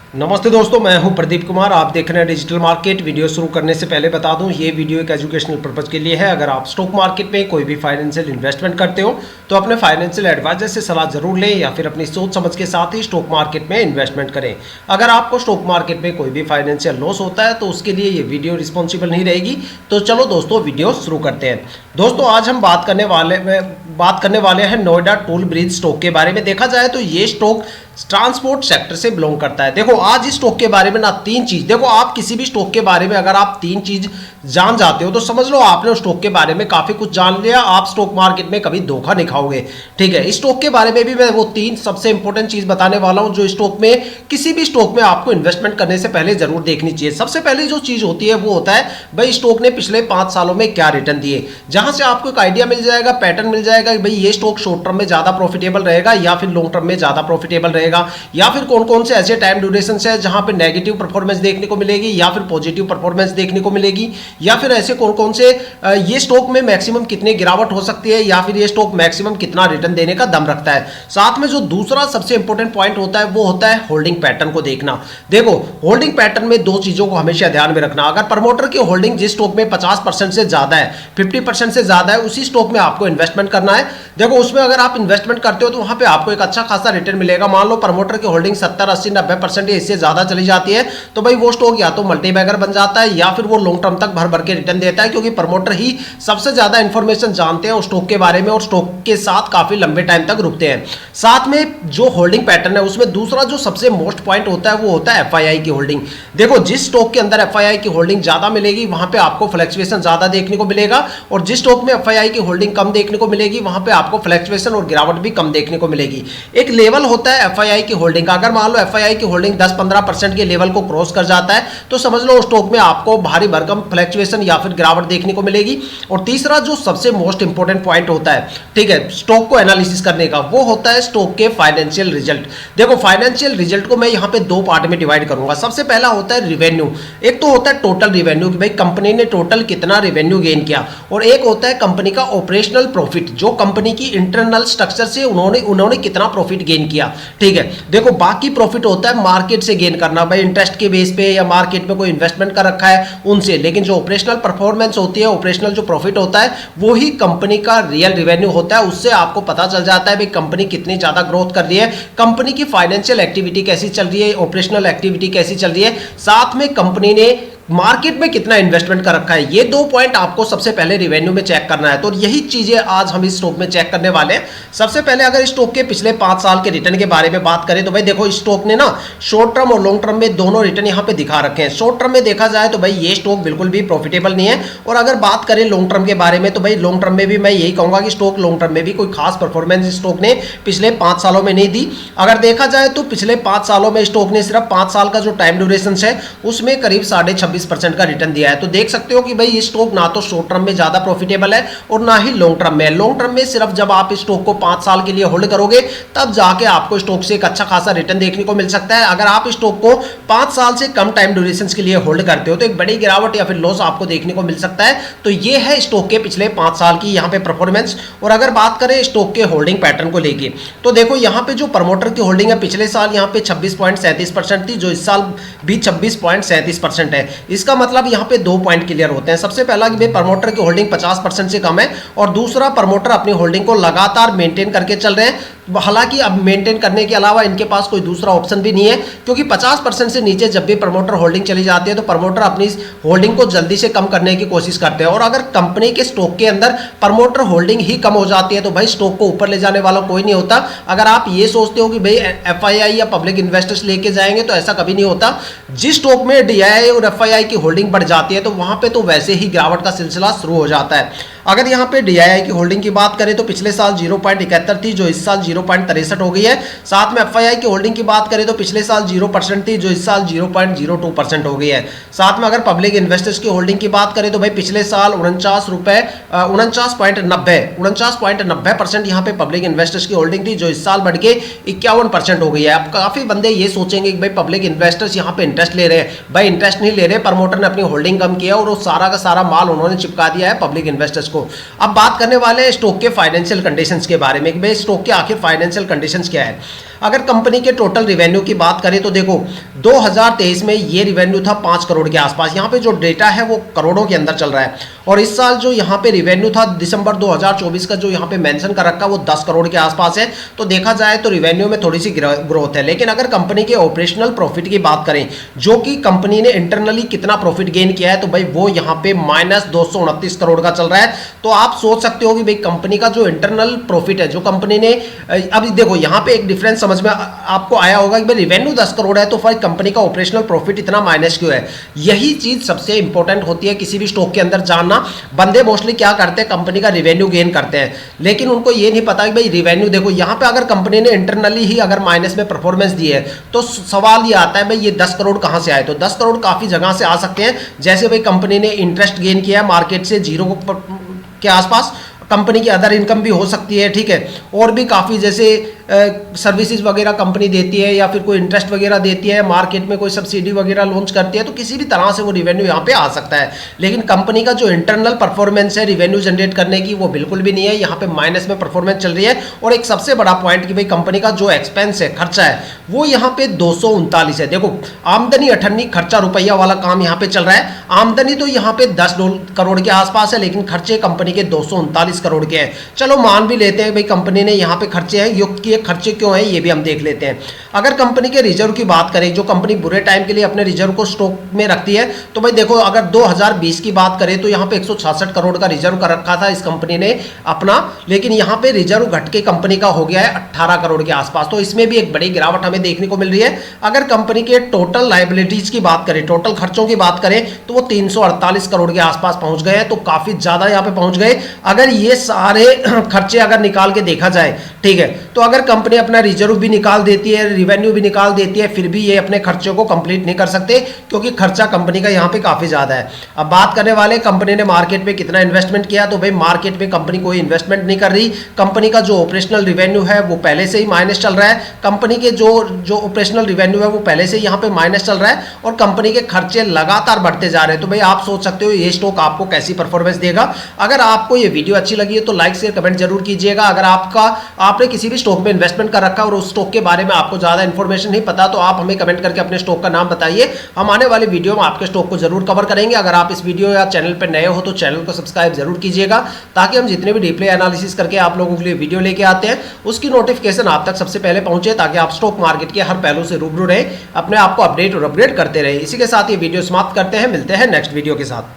नमस्ते दोस्तों, मैं हूं प्रदीप कुमार। आप देख रहे हैं डिजिटल मार्केट। वीडियो शुरू करने से पहले बता दूं, ये वीडियो एक एजुकेशनल पर्पज़ के लिए है। अगर आप स्टॉक मार्केट में कोई भी फाइनेंशियल इन्वेस्टमेंट करते हो तो अपने फाइनेंशियल एडवाइजर से सलाह जरूर लें या फिर अपनी सोच समझ के साथ ही स्टॉक मार्केट में इन्वेस्टमेंट करें। अगर आपको स्टॉक मार्केट में कोई भी फाइनेंशियल लॉस होता है तो उसके लिए ये वीडियो रिस्पॉन्सिबल नहीं रहेगी। तो चलो दोस्तों, वीडियो शुरू करते हैं। दोस्तों, आज हम बात करने वाले हैं नोएडा टोल ब्रिज स्टॉक के बारे में। देखा जाए तो ये स्टॉक ट्रांसपोर्ट सेक्टर से बिलोंग करता है। देखो, आज इस स्टॉक के बारे में ना तीन चीज, देखो आप किसी भी स्टॉक के बारे में अगर आप तीन चीज जान जाते हो तो समझ लो आपने उस स्टॉक के बारे में काफी कुछ जान लिया। आप स्टॉक मार्केट में कभी धोखा नहीं खाओगे। ठीक है, इस स्टॉक के बारे में भी मैं वो तीन सबसे इंपॉर्टेंट चीज बताने वाला हूं जो स्टॉक में, किसी भी स्टॉक में आपको इन्वेस्टमेंट करने से पहले जरूर देखनी चाहिए। सबसे पहले जो चीज होती है वो होता है भाई स्टॉक ने पिछले 5 सालों में क्या रिटर्न दिए, जहां से आपको एक आइडिया मिल जाएगा, पैटर्न मिल जाएगा कि भाई ये स्टॉक शॉर्ट टर्म में ज्यादा प्रॉफिटेबल रहेगा या फिर लॉन्ग टर्म में ज्यादा प्रॉफिटेबल रहेगा, या फिर कौन कौन से ऐसे टाइम ड्यूरेशन है जहां पे नेगेटिव परफॉर्मेंस देखने को मिलेगी या फिर पॉजिटिव परफॉर्मेंस देखने को मिलेगी, या फिर ऐसे कौन कौन से ये स्टॉक में मैक्सिमम कितनी गिरावट हो सकती है या फिर ये स्टॉक मैक्सिमम कितना रिटर्न देने का दम रखता है। साथ में जो दूसरा सबसे इंपॉर्टेंट पॉइंट होता है वो होता है होल्डिंग पैटर्न को देखना। देखो, होल्डिंग पैटर्न में दो चीजों को हमेशा ध्यान में रखना। अगर प्रमोटर की होल्डिंग जिस स्टॉक में 50% से ज्यादा है, 50% से ज्यादा है, उसी स्टॉक में आपको इन्वेस्टमेंट करना है। देखो, उसमें अगर आप इन्वेस्टमेंट करते हो तो वहां पे आपको एक अच्छा खासा रिटर्न मिलेगा। मान लो प्रमोटर की होल्डिंग 70, 80, 90% इससे ज्यादा चली जाती है तो भाई वो स्टॉक या तो मल्टीबैगर बन जाता है या फिर वो लॉन्ग टर्म तक भर भर के रिटर्न देता है, क्योंकि प्रमोटर ही सबसे ज्यादा इंफॉर्मेशन जानते हैं उस स्टॉक के बारे में और स्टॉक के साथ काफी लंबे टाइम तक रुकते हैं। साथ में जो होल्डिंग पैटर्न है उसमें दूसरा जो सबसे मोस्ट पॉइंट होता है वो होता है एफआईआई की होल्डिंग। देखो, जिस स्टॉक के अंदर एफआईआई की होल्डिंग ज्यादा मिलेगी वहां पे आपको फ्लक्चुएशन ज्यादा देखने को मिलेगा, और जिस स्टॉक में एफआईआई की होल्डिंग कम देखने को मिलेगी वहां पे आपको फ्लक्चुएशन और गिरावट भी कम देखने को मिलेगी। एक लेवल होता है एफआईआई की होल्डिंग का। अगर मान लो एफआईआई की होल्डिंग 10-15% के लेवल को क्रॉस कर जाता है तो समझ लो स्टॉक में आपको भारी भरकम फ्लक्चुएशन या फिर गिरावट देखने को मिलेगी। और तीसरा जो सबसे मोस्ट इंपॉर्टेंट पॉइंट होता है, ठीक है, स्टॉक को एनालिसिस करने का, वो होता है स्टॉक के फाइनेंशियल रिजल्ट। देखो, फाइनेंशियल रिजल्ट को मैं यहां पे दो पार्ट में डिवाइड करूंगा। सबसे पहला होता है रिवेन्यू। एक तो होता है टोटल रिवेन्यू कि भाई कंपनी ने टोटल कितना रिवेन्यू गेन किया, और एक होता है कंपनी का ऑपरेशनल प्रॉफिट, जो कंपनी की इंटरनल स्ट्रक्चर से उन्होंने कितना प्रॉफिट गेन किया। ठीक है, देखो बाकी प्रॉफिट होता है मार्केट से गेन करना, भाई इंटरेस्ट के बेस पे या मार्केट में कोई इन्वेस्टमेंट कर रखा है उनसे, लेकिन जो ऑपरेशनल परफॉर्मेंस होती है, ऑपरेशनल जो प्रॉफिट होता है वो ही कंपनी का रियल रिवेन्यू होता है। उससे आपको पता चल जाता है भाई कंपनी कितनी ज्यादा ग्रोथ कर रही है, कंपनी की फाइनेंशियल एक्टिविटी कैसी चल रही है, ऑपरेशनल एक्टिविटी कैसी चल रही है, साथ में कंपनी ने मार्केट में कितना इन्वेस्टमेंट कर रखा है। ये दो पॉइंट आपको सबसे पहले रिवेन्यू में चेक करना है। तो यही चीजें आज हम इस स्टॉक में चेक करने वाले हैं। सबसे पहले अगर स्टॉक के पिछले 5 साल के रिटर्न के बारे में बात करें तो भाई देखो, स्टॉक ने ना शॉर्ट टर्म और लॉन्ग टर्म में दोनों रिटर्न यहां पे दिखा रखे हैं। शॉर्ट टर्म में देखा जाए तो भाई ये स्टॉक बिल्कुल भी प्रॉफिटेबल नहीं है, और अगर बात करें लॉन्ग टर्म के बारे में तो भाई लॉन्ग टर्म में भी मैं यही कहूंगा कि स्टॉक लॉन्ग टर्म में भी कोई खास परफॉर्मेंस स्टॉक ने पिछले 5 सालों में नहीं दी। अगर देखा जाए तो पिछले 5 सालों में स्टॉक ने सिर्फ 5 साल का जो टाइम ड्यूरेशन है उसमें करीब 26.5% का रिटर्न दिया है। तो देख सकते हो कि भाई ये स्टॉक ना तो शॉर्ट टर्म में ज्यादा प्रॉफिटेबल है और ना ही लॉन्ग टर्म में। लॉन्ग टर्म में सिर्फ जब आप इस स्टॉक को 5 साल के लिए होल्ड करोगे तब जाके आपको स्टॉक से एक अच्छा खासा रिटर्न देखने को मिल सकता है। अगर आप स्टॉक को 5 साल से कम टाइम ड्यूरेशन के लिए होल्ड करते हो तो एक बड़ी गिरावट या फिर लॉस आपको देखने को मिल सकता है। तो ये है स्टॉक के पिछले 5 साल की यहाँ पे परफॉर्मेंस। और अगर बात करें स्टॉक के होल्डिंग पैटर्न को लेके तो देखो, यहाँ पे जो प्रमोटर की होल्डिंग है पिछले साल यहाँ पे 26.37% थी, जो इस साल भी 26.37% है। इसका मतलब यहाँ पे 2 पॉइंट क्लियर होते हैं। सबसे पहला कि भाई प्रमोटर की होल्डिंग 50% से कम है, और दूसरा प्रमोटर अपनी होल्डिंग को लगातार मेंटेन करके चल रहे हैं। हालांकि अब मेंटेन करने के अलावा इनके पास कोई दूसरा ऑप्शन भी नहीं है, क्योंकि 50% से नीचे जब भी प्रमोटर होल्डिंग चली जाती है तो प्रमोटर अपनी होल्डिंग को जल्दी से कम करने की कोशिश करते हैं। और अगर कंपनी के स्टॉक के अंदर प्रमोटर होल्डिंग ही कम हो जाती है तो भाई स्टॉक को ऊपर ले जाने वाला कोई नहीं होता। अगर आप ये सोचते हो कि भाई एफआईआई या पब्लिक इन्वेस्टर्स लेके जाएंगे तो ऐसा कभी नहीं होता। जिस स्टॉक में डीआईआई और एफआईआई की होल्डिंग बढ़ जाती है तो वहां पे तो वैसे ही गिरावट का सिलसिला शुरू हो जाता है। अगर यहाँ पे डीआईआई की होल्डिंग की बात करें तो पिछले साल 0.71 थी, जो इस साल 0.63 हो गई है। साथ में एफआईआई की होल्डिंग की बात करें तो पिछले साल 0% थी, जो इस साल 0.02% हो गई है। साथ में अगर पब्लिक इन्वेस्टर्स की होल्डिंग की बात करें तो भाई पिछले साल 49.90% यहाँ पे पब्लिक इन्वेस्टर्स की होल्डिंग थी, जो इस साल बढ़ के 51% हो गई है। अब काफी बंदे ये सोचेंगे कि भाई पब्लिक इन्वेस्टर्स यहाँ पे इंटरेस्ट ले रहे हैं। भाई इंटरेस्ट नहीं ले रहे, प्रमोटर ने अपनी होल्डिंग कम किया और वो सारा का सारा माल उन्होंने चिपका दिया है पब्लिक इन्वेस्टर्स को। को। अब बात करने वाले हैं स्टॉक के फाइनेंशियल कंडीशंस के बारे में कि भाई स्टॉक के आखिर फाइनेंशियल कंडीशंस क्या है। अगर कंपनी के टोटल रिवेन्यू की बात करें तो देखो 2023 में ये रिवेन्यू था 5 करोड़ के आसपास। यहाँ पे जो डेटा है वो करोड़ों के अंदर चल रहा है, और इस साल जो यहाँ पे रिवेन्यू था दिसंबर 2024 का जो यहाँ पे मेंशन कर रखा वो 10 करोड़ के आसपास है। तो देखा जाए तो रिवेन्यू में थोड़ी सी ग्रोथ है। लेकिन अगर कंपनी के ऑपरेशनल प्रॉफिट की बात करें, जो कि कंपनी ने इंटरनली कितना प्रॉफिट गेन किया है, तो भाई वो यहाँ पे -229 करोड़ का चल रहा है। तो आप सोच सकते हो कि भाई कंपनी का जो इंटरनल प्रॉफिट है, जो कंपनी ने अभी देखो यहाँ पे एक डिफरेंस समझ में आपको आया होगा कि भाई रिवेन्यू 10 करोड़ है तो फिर कंपनी का ऑपरेशनल प्रॉफिट इतना माइनस क्यों है। यही चीज सबसे इंपॉर्टेंट होती है किसी भी स्टॉक के अंदर जानना। बंदे मोस्टली क्या करते हैं, कंपनी का रिवेन्यू गेन करते हैं, लेकिन उनको ये नहीं पता कि भाई रिवेन्यू देखो यहाँ पे अगर कंपनी ने इंटरनली ही अगर माइनस में परफॉर्मेंस दी है तो सवाल ये आता है भाई ये 10 करोड़ कहां से आए। तो 10 करोड़ काफी जगह से आ सकते हैं, जैसे भाई कंपनी ने इंटरेस्ट गेन किया है मार्केट से 0 के आसपास, कंपनी की अदर इनकम भी हो सकती है, ठीक है, और भी काफ़ी जैसे सर्विसेज वगैरह कंपनी देती है या फिर कोई इंटरेस्ट वगैरह देती है, मार्केट में कोई सब्सिडी वगैरह लॉन्च करती है, तो किसी भी तरह से वो रिवेन्यू यहाँ पे आ सकता है। लेकिन कंपनी का जो इंटरनल परफॉर्मेंस है रिवेन्यू जनरेट करने की वो बिल्कुल भी नहीं है, यहाँ पे माइनस में परफॉर्मेंस चल रही है। और एक सबसे बड़ा पॉइंट कि भाई कंपनी का जो एक्सपेंस है, खर्चा है, वो यहाँ पे 239 है। देखो आमदनी 98, खर्चा रुपया वाला काम यहाँ पे चल रहा है। आमदनी तो यहाँ पे 10 करोड़ के आसपास है, लेकिन खर्चे कंपनी के 239 करोड़ के हैं। चलो मान भी लेते हैं भाई कंपनी ने यहाँ पे खर्चे हैं, युक्त किए खर्चे क्यों हैं ये भी हम देख लेते हैं। अगर कंपनी के रिजर्व की बात करें, जो कंपनी बुरे टाइम के लिए अपने रिजर्व को स्टॉक में रखती है, तो भाई देखो अगर 2020 की बात करें तो यहाँ पे 166 करोड़ का रिजर्व कर रखा था इस कंपनी ने अपना, लेकिन यहाँ पे रिजर्व घट के कंपनी का हो गया है 18 करोड़ के आसपास। तो इसमें भी एक बड़ी गिरावट हमें देखने को मिल रही है। अगर कंपनी के टोटल लायबिलिटीज की बात करें, टोटल खर्चों की बात करें, तो वो 348 करोड़ के आसपास पहुंच गए हैं, तो काफी ज्यादा यहाँ पे पहुंच गए। अगर ये सारे खर्चे अगर निकाल के देखा जाए, ठीक है, तो अगर कंपनी अपना रिजर्व भी निकाल देती है, रिवेन्यू भी निकाल देती है, फिर भी ये अपने खर्चों को कंप्लीट नहीं कर सकते, क्योंकि खर्चा कंपनी का यहाँ पे काफी ज्यादा है। अब बात करने वाले कंपनी ने मार्केट में कितना इन्वेस्टमेंट किया, तो भाई मार्केट में कंपनी कोई इन्वेस्टमेंट नहीं कर रही। कंपनी का जो ऑपरेशनल रिवेन्यू है वो पहले से ही माइनस चल रहा है, कंपनी के जो ऑपरेशनल रिवेन्यू है वो पहले से यहाँ पे माइनस चल रहा है, और कंपनी के खर्चे लगातार बढ़ते जा रहे हैं। तो भाई आप सोच सकते हो ये स्टॉक आपको कैसी परफॉर्मेंस देगा। अगर आपको ये वीडियो अच्छी लगी है तो लाइक शेयर कमेंट जरूर कीजिएगा। अगर आपने किसी भी स्टॉक में इन्वेस्टमेंट कर रखा है और उस स्टॉक के बारे में आपको ज्यादा इंफॉर्मेशन नहीं पता, तो आप हमें कमेंट करके अपने स्टॉक का नाम बताइए। हम आने वाली वीडियो में आपके स्टॉक को जरूर कवर करेंगे। अगर आप इस वीडियो या चैनल पर नए हो तो चैनल को सब्सक्राइब जरूर कीजिएगा, ताकि हम जितने भी डीपली एनालिसिस करके आप लोगों के लिए वीडियो लेके आते हैं उसकी नोटिफिकेशन आप तक सबसे पहले पहुंचे, ताकि आप स्टॉक मार्केट के हर पहलू से रूबरू रहे, अपने आप को अपडेट और अपग्रेड करते रहे। इसी के साथ ये वीडियो समाप्त करते हैं, मिलते हैं नेक्स्ट वीडियो के साथ।